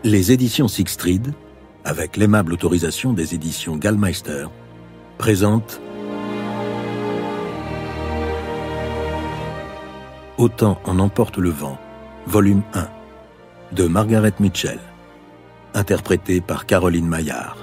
Les éditions Siegfried, avec l'aimable autorisation des éditions Gallmeister, présentent Autant en emporte le vent, volume 1, de Margaret Mitchell, interprété par Caroline Maillard.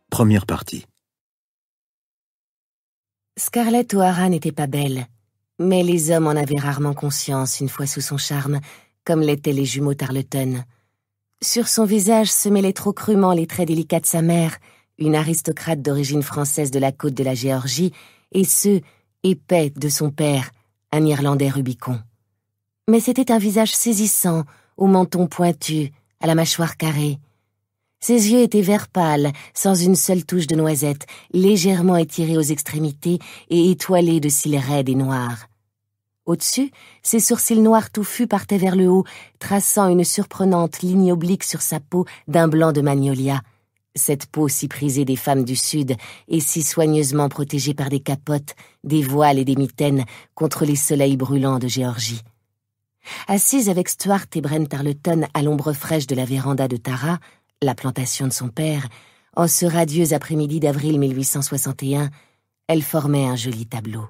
Première partie. Scarlett O'Hara n'était pas belle, mais les hommes en avaient rarement conscience une fois sous son charme, comme l'étaient les jumeaux Tarleton. Sur son visage se mêlaient trop crûment les traits délicats de sa mère, une aristocrate d'origine française de la côte de la Géorgie, et ceux, épais, de son père, un Irlandais Rubicon. Mais c'était un visage saisissant, au menton pointu, à la mâchoire carrée. Ses yeux étaient vert pâle, sans une seule touche de noisette, légèrement étirés aux extrémités et étoilés de cils raides et noirs. Au-dessus, ses sourcils noirs touffus partaient vers le haut, traçant une surprenante ligne oblique sur sa peau d'un blanc de magnolia. Cette peau si prisée des femmes du Sud et si soigneusement protégée par des capotes, des voiles et des mitaines contre les soleils brûlants de Géorgie. Assise avec Stuart et Brent Tarleton à l'ombre fraîche de la véranda de Tara, la plantation de son père, en ce radieux après-midi d'avril 1861, elle formait un joli tableau.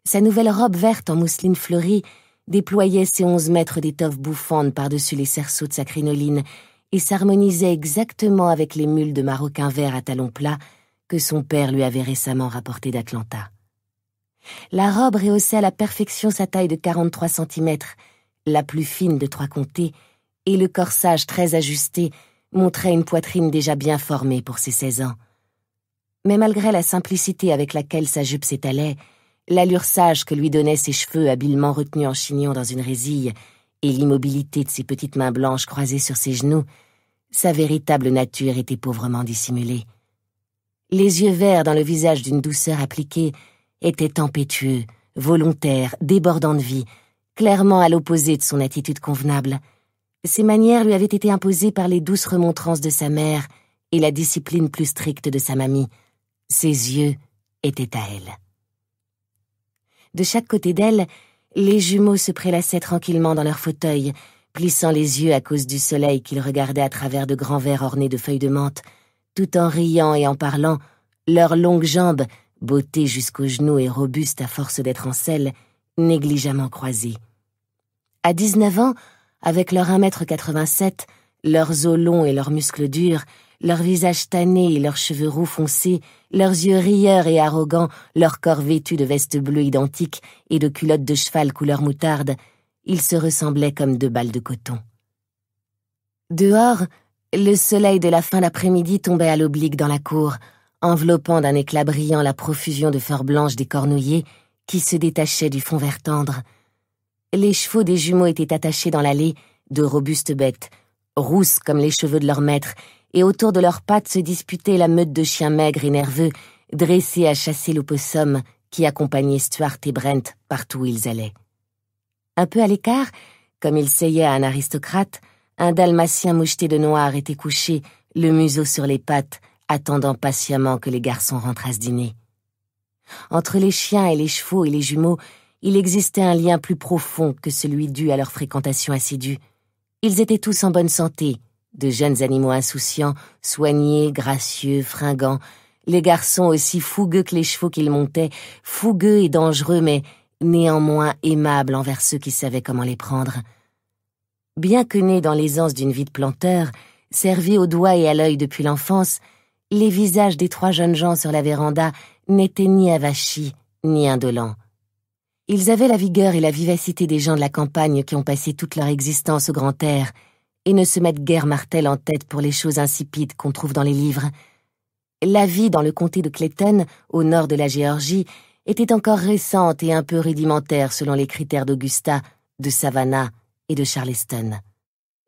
Sa nouvelle robe verte en mousseline fleurie déployait ses 11 mètres d'étoffe bouffante par-dessus les cerceaux de sa crinoline et s'harmonisait exactement avec les mules de maroquin vert à talons plats que son père lui avait récemment rapportées d'Atlanta. La robe rehaussait à la perfection sa taille de 43 centimètres, la plus fine de 3 comtés, et le corsage très ajusté montrait une poitrine déjà bien formée pour ses 16 ans. Mais malgré la simplicité avec laquelle sa jupe s'étalait, l'allure sage que lui donnaient ses cheveux habilement retenus en chignon dans une résille et l'immobilité de ses petites mains blanches croisées sur ses genoux, sa véritable nature était pauvrement dissimulée. Les yeux verts dans le visage d'une douceur appliquée étaient tempétueux, volontaires, débordants de vie, clairement à l'opposé de son attitude convenable. Ses manières lui avaient été imposées par les douces remontrances de sa mère et la discipline plus stricte de sa mamie. Ses yeux étaient à elle. De chaque côté d'elle, les jumeaux se prélassaient tranquillement dans leur fauteuil, plissant les yeux à cause du soleil qu'ils regardaient à travers de grands verres ornés de feuilles de menthe, tout en riant et en parlant, leurs longues jambes, bottées jusqu'aux genoux et robustes à force d'être en selle, négligemment croisées. À 19 ans, avec leurs 1,87 m, leurs os longs et leurs muscles durs, leurs visages tannés et leurs cheveux roux foncés, leurs yeux rieurs et arrogants, leur corps vêtu de vestes bleues identiques et de culottes de cheval couleur moutarde, ils se ressemblaient comme 2 balles de coton. Dehors, le soleil de la fin d'après-midi tombait à l'oblique dans la cour, enveloppant d'un éclat brillant la profusion de fleurs blanches des cornouillers qui se détachaient du fond vert tendre. Les chevaux des jumeaux étaient attachés dans l'allée, de robustes bêtes, rousses comme les cheveux de leur maître, et autour de leurs pattes se disputait la meute de chiens maigres et nerveux, dressés à chasser l'opossum qui accompagnait Stuart et Brent partout où ils allaient. Un peu à l'écart, comme il seyait à un aristocrate, un dalmatien moucheté de noir était couché, le museau sur les pattes, attendant patiemment que les garçons rentrassent dîner. Entre les chiens et les chevaux et les jumeaux, il existait un lien plus profond que celui dû à leur fréquentation assidue. Ils étaient tous en bonne santé, de jeunes animaux insouciants, soignés, gracieux, fringants, les garçons aussi fougueux que les chevaux qu'ils montaient, fougueux et dangereux, mais néanmoins aimables envers ceux qui savaient comment les prendre. Bien que nés dans l'aisance d'une vie de planteur, servis au doigt et à l'œil depuis l'enfance, les visages des 3 jeunes gens sur la véranda n'étaient ni avachis, ni indolents. Ils avaient la vigueur et la vivacité des gens de la campagne qui ont passé toute leur existence au grand air et ne se mettent guère martel en tête pour les choses insipides qu'on trouve dans les livres. La vie dans le comté de Clayton, au nord de la Géorgie, était encore récente et un peu rudimentaire selon les critères d'Augusta, de Savannah et de Charleston.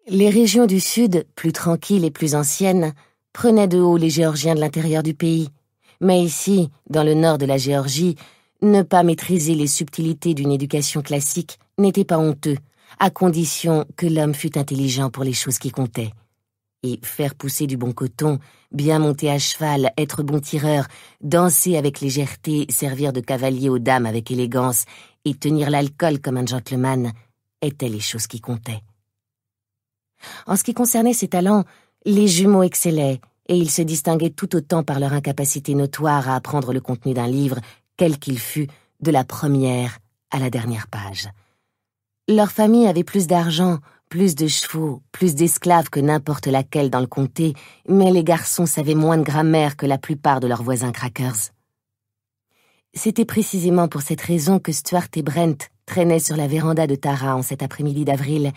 Les régions du sud, plus tranquilles et plus anciennes, prenaient de haut les Géorgiens de l'intérieur du pays. Mais ici, dans le nord de la Géorgie, Ne pas maîtriser les subtilités d'une éducation classique n'était pas honteux, à condition que l'homme fût intelligent pour les choses qui comptaient. Et faire pousser du bon coton, bien monter à cheval, être bon tireur, danser avec légèreté, servir de cavalier aux dames avec élégance et tenir l'alcool comme un gentleman étaient les choses qui comptaient. En ce qui concernait ses talents, les jumeaux excellaient, et ils se distinguaient tout autant par leur incapacité notoire à apprendre le contenu d'un livre, quel qu'il fût, de la première à la dernière page. Leur famille avait plus d'argent, plus de chevaux, plus d'esclaves que n'importe laquelle dans le comté, mais les garçons savaient moins de grammaire que la plupart de leurs voisins crackers. C'était précisément pour cette raison que Stuart et Brent traînaient sur la véranda de Tara en cet après-midi d'avril.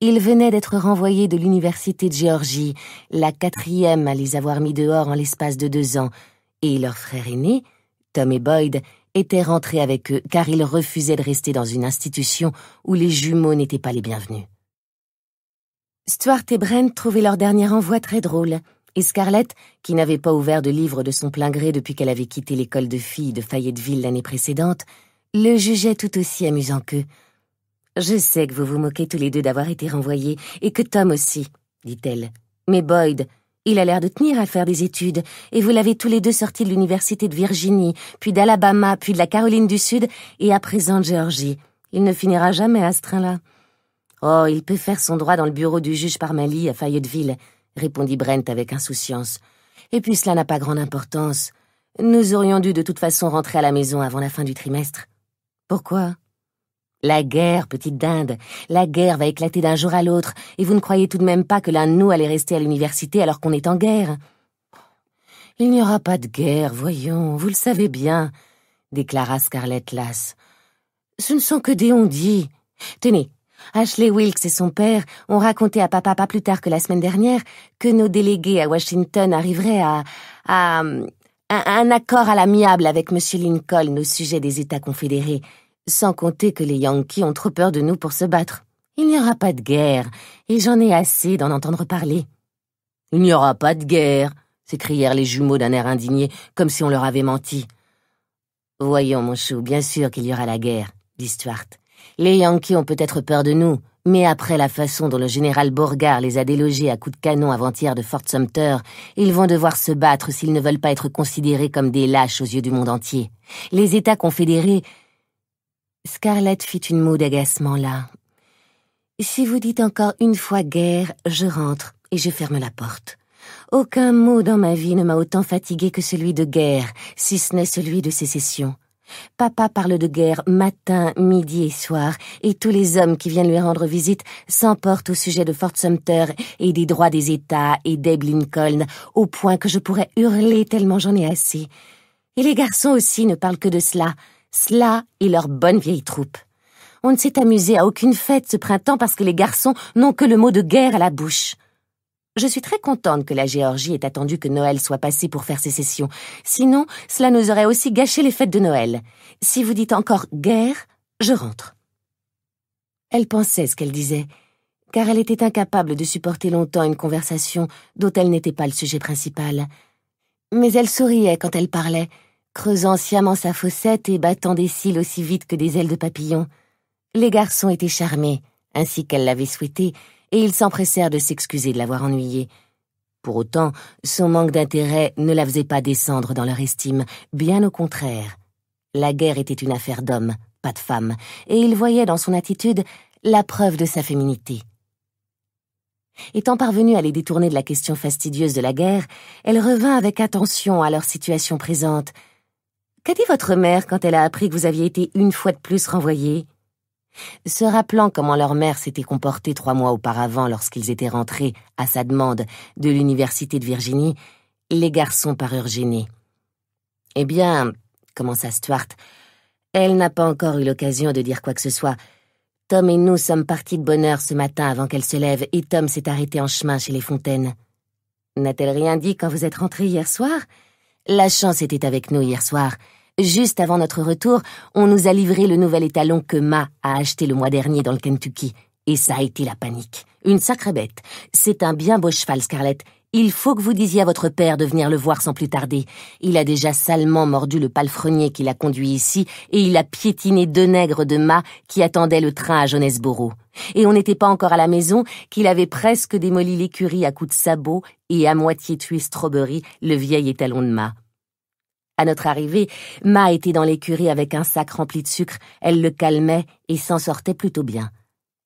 Ils venaient d'être renvoyés de l'université de Géorgie, la 4e à les avoir mis dehors en l'espace de 2 ans, et leur frère aîné, Tom et Boyd, étaient rentrés avec eux car ils refusaient de rester dans une institution où les jumeaux n'étaient pas les bienvenus. Stuart et Brent trouvaient leur dernier envoi très drôle, et Scarlett, qui n'avait pas ouvert de livre de son plein gré depuis qu'elle avait quitté l'école de filles de Fayetteville l'année précédente, le jugeait tout aussi amusant qu'eux. « Je sais que vous vous moquez tous les deux d'avoir été renvoyés, et que Tom aussi, » dit-elle. « Mais Boyd, il a l'air de tenir à faire des études, et vous l'avez tous les deux sorti de l'université de Virginie, puis d'Alabama, puis de la Caroline du Sud, et à présent de Géorgie. Il ne finira jamais à ce train-là. »« Oh, il peut faire son droit dans le bureau du juge Parmalee à Fayetteville, » répondit Brent avec insouciance. « Et puis cela n'a pas grande importance. Nous aurions dû de toute façon rentrer à la maison avant la fin du trimestre. »« Pourquoi ?»« La guerre, petite dinde. La guerre va éclater d'un jour à l'autre, et vous ne croyez tout de même pas que l'un de nous allait rester à l'université alors qu'on est en guerre ?»« Il n'y aura pas de guerre, voyons, vous le savez bien, » déclara Scarlett lasse. « Ce ne sont que des on-dit. Tenez, Ashley Wilkes et son père ont raconté à papa pas plus tard que la semaine dernière que nos délégués à Washington arriveraient à un accord à l'amiable avec M. Lincoln au sujet des États confédérés, sans compter que les Yankees ont trop peur de nous pour se battre. Il n'y aura pas de guerre, et j'en ai assez d'en entendre parler. »« Il n'y aura pas de guerre !» s'écrièrent les jumeaux d'un air indigné, comme si on leur avait menti. « Voyons, mon chou, bien sûr qu'il y aura la guerre, » dit Stuart. « Les Yankees ont peut-être peur de nous, mais après la façon dont le général Beauregard les a délogés à coups de canon avant-hier de Fort Sumter, ils vont devoir se battre s'ils ne veulent pas être considérés comme des lâches aux yeux du monde entier. Les États confédérés... » Scarlett fit une moue d'agacement là. « Si vous dites encore une fois guerre, je rentre et je ferme la porte. Aucun mot dans ma vie ne m'a autant fatigué que celui de guerre, si ce n'est celui de sécession. Papa parle de guerre matin, midi et soir, et tous les hommes qui viennent lui rendre visite s'emportent au sujet de Fort Sumter et des droits des États et d'Abe Lincoln, au point que je pourrais hurler tellement j'en ai assez. Et les garçons aussi ne parlent que de cela et leur bonne vieille troupe. On ne s'est amusé à aucune fête ce printemps parce que les garçons n'ont que le mot de guerre à la bouche. Je suis très contente que la Géorgie ait attendu que Noël soit passé pour faire sécession. Sinon, cela nous aurait aussi gâché les fêtes de Noël. Si vous dites encore guerre, je rentre. » Elle pensait ce qu'elle disait, car elle était incapable de supporter longtemps une conversation dont elle n'était pas le sujet principal. Mais elle souriait quand elle parlait, creusant sciemment sa fossette et battant des cils aussi vite que des ailes de papillon. Les garçons étaient charmés, ainsi qu'elle l'avait souhaité, et ils s'empressèrent de s'excuser de l'avoir ennuyée. Pour autant, son manque d'intérêt ne la faisait pas descendre dans leur estime, bien au contraire. La guerre était une affaire d'hommes, pas de femmes, et ils voyaient dans son attitude la preuve de sa féminité. Étant parvenue à les détourner de la question fastidieuse de la guerre, elle revint avec attention à leur situation présente. « Qu'a dit votre mère quand elle a appris que vous aviez été une fois de plus renvoyés ?» Se rappelant comment leur mère s'était comportée 3 mois auparavant lorsqu'ils étaient rentrés, à sa demande, de l'université de Virginie, les garçons parurent gênés. « Eh bien, » commença Stuart, « elle n'a pas encore eu l'occasion de dire quoi que ce soit. Tom et nous sommes partis de bonne heure ce matin avant qu'elle se lève, et Tom s'est arrêté en chemin chez les Fontaines. »« N'a-t-elle rien dit quand vous êtes rentrés hier soir ? » ?»« La chance était avec nous hier soir. Juste avant notre retour, on nous a livré le nouvel étalon que Ma a acheté le mois dernier dans le Kentucky. Et ça a été la panique. Une sacrée bête. C'est un bien beau cheval, Scarlett, Il faut que vous disiez à votre père de venir le voir sans plus tarder. Il a déjà salement mordu le palefrenier qui l'a conduit ici et il a piétiné 2 nègres de mât qui attendaient le train à Jonesboro. Et on n'était pas encore à la maison qu'il avait presque démoli l'écurie à coups de sabot et à moitié tué Strawberry, le vieil étalon de mât. À notre arrivée, Ma était dans l'écurie avec un sac rempli de sucre. Elle le calmait et s'en sortait plutôt bien.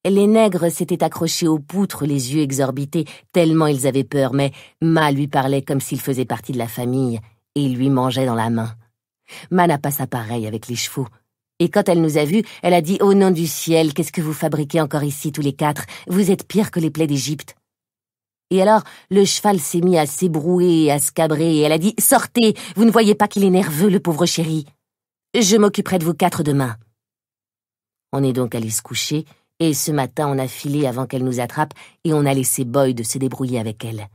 Les nègres s'étaient accrochés aux poutres, les yeux exorbités, tellement ils avaient peur, mais Ma lui parlait comme s'il faisait partie de la famille, et il lui mangeait dans la main. Ma n'a pas ça pareil avec les chevaux. Et quand elle nous a vus, elle a dit « Au nom du ciel, qu'est-ce que vous fabriquez encore ici tous les 4? Vous êtes pires que les plaies d'Égypte. » Et alors, le cheval s'est mis à s'ébrouer et à se cabrer, et elle a dit « Sortez, vous ne voyez pas qu'il est nerveux, le pauvre chéri. Je m'occuperai de vous 4 demain. » On est donc allé se coucher, et ce matin on a filé avant qu'elle nous attrape, et on a laissé Boyd se débrouiller avec elle.